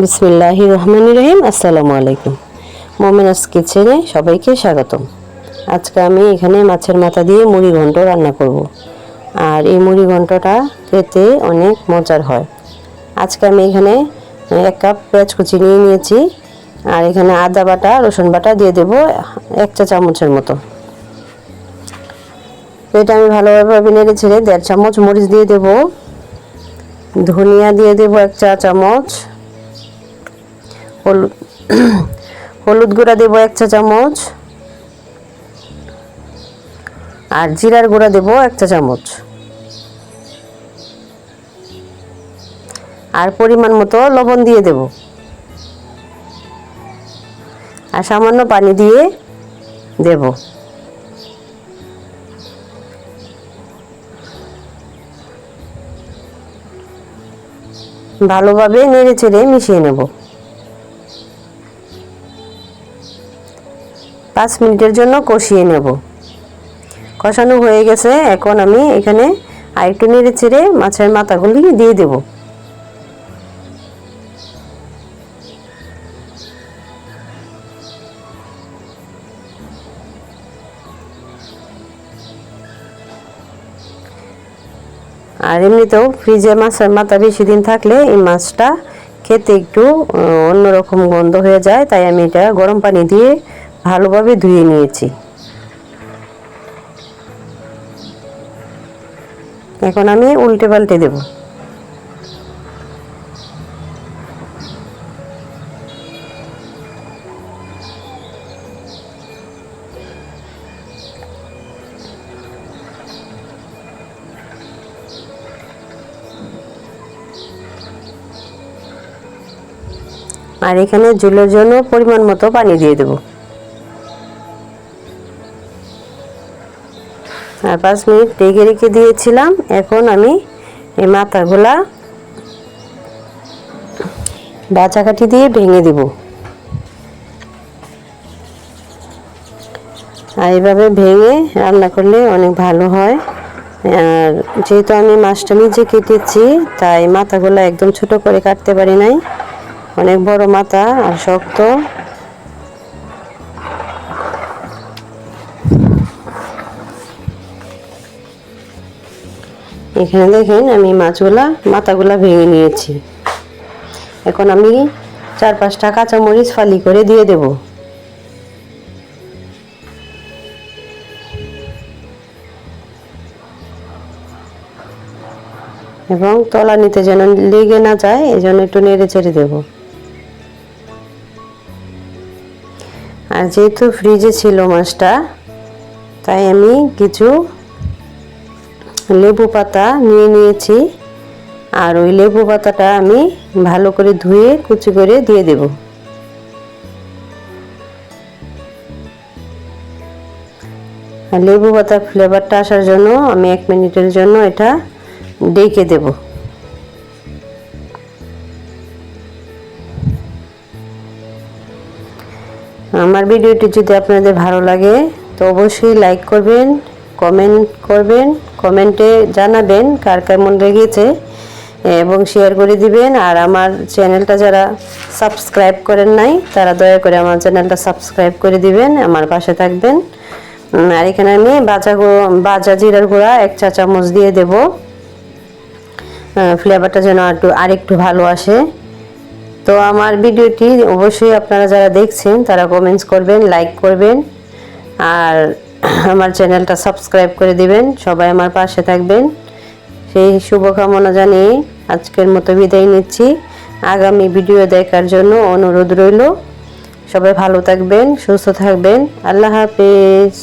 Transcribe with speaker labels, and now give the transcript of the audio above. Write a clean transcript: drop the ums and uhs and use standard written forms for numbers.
Speaker 1: বিসমিল্লাহির রহমানির রহিম। আসসালামু আলাইকুম। মোমেনাস কিচেনে সবাইকে স্বাগতম। আজকে আমি এখানে মাছের মাথা দিয়ে মুড়ি ঘন্ট রান্না করব। আর এই মুড়ি ঘন্টটা খেতে অনেক মজার হয়। আজকে আমি এখানে 1 কাপ পেঁয়াজ কুচি নিয়ে নিয়েছি। আর এখানে আদা বাটা রসুন বাটা দিয়ে দেব 1 চা চামচের মতো। এটা আমি ভালোভাবে নেড়ে ছেড়ে 1.5 চামচ মরিচ দিয়ে দেব। ধনিয়া দিয়ে দেব 1 চা চামচ। হলুদ গুঁড়া দেব 1 চা চামচ। আর জিরার গুঁড়া দেব 1 চা চামচ। আর পরিমাণ মতো লবণ দিয়ে দেব। আর সামান্য পানি দিয়ে দেব। ভালোভাবে নেড়ে চেড়ে মিশিয়ে নেব। 5 মিনিটের জন্য কষিয়ে নেব। কষানো হয়ে গেছে, এখন আমি এখানে আরেকটু নেড়ে চেড়ে মাছের মাথাগুলি দিয়ে দেব। আর এমনিতেও ফ্রিজে মাছের মাথা বেশি দিন থাকলে এই মাছটা খেতে একটু অন্যরকম গন্ধ হয়ে যায়, তাই আমি এটা গরম পানি দিয়ে ভালোভাবে ধুয়ে নিয়েছি। এখন আমি উল্টে পাল্টে দেব। আর এখানে ঝোলের জন্য পরিমাণ মতো পানি দিয়ে দেব। আর 5 মিনিট ঢেকে রেখে দিয়েছিলাম। এখন আমি এই মাথাগুলা বাছা কাঠি দিয়ে ভেঙে দেব। আর এইভাবে ভেঙে রান্না করলে অনেক ভালো হয়। আর যেহেতু আমি মাছটা নিজে কেটেছি, তাই মাথাগুলো একদম ছোট করে কাটতে পারি নাই। অনেক বড় মাথা আর শক্ত। এখানে দেখেন আমি মাথাগুলা ভেঙে নিয়েছি। এখন আমি 4-5টা কাঁচামরিচ ফালি করে দিয়ে দেব। এবং তলানিতে যেন লেগে না যায়, এজন্য একটু নেড়ে চেড়ে দেব। আর যেহেতু ফ্রিজে ছিল মাছটা, তাই আমি কিছু লেবু পাতা নিয়ে নিয়েছি। আর ওই লেবু পাতাটা আমি ভালো করে ধুয়ে কুচি করে দিয়ে দেব। আর লেবু পাতার ফ্লেভারটা আসার জন্য আমি 1 মিনিটের জন্য এটা ঢেকে দেব। আমার ভিডিওটি যদি আপনাদের ভালো লাগে তো অবশ্যই লাইক করবেন, কমেন্ট করবেন, কমেন্টে জানাবেন কার কেমন লেগেছে এবং শেয়ার করে দিবেন। আর আমার চ্যানেলটা যারা সাবস্ক্রাইব করেন নাই, তারা দয়া করে আমার চ্যানেলটা সাবস্ক্রাইব করে দিবেন, আমার পাশে থাকবেন। আর এখানে আমি ভাজা জিরার গুঁড়া 1 চা চামচ দিয়ে দেব, ফ্লেভারটা যেন আরেকটু ভালো আসে। তো আমার ভিডিওটি অবশ্যই আপনারা যারা দেখছেন তারা কমেন্টস করবেন, লাইক করবেন আর আমার চ্যানেলটা সাবস্ক্রাইব করে দিবেন। সবাই আমার পাশে থাকবেন, সেই শুভকামনা জানিয়ে আজকের মতো বিদায় নিচ্ছি। আগামী ভিডিও দেখার জন্য অনুরোধ রইল। সবাই ভালো থাকবেন, সুস্থ থাকবেন। আল্লাহ হাফেজ।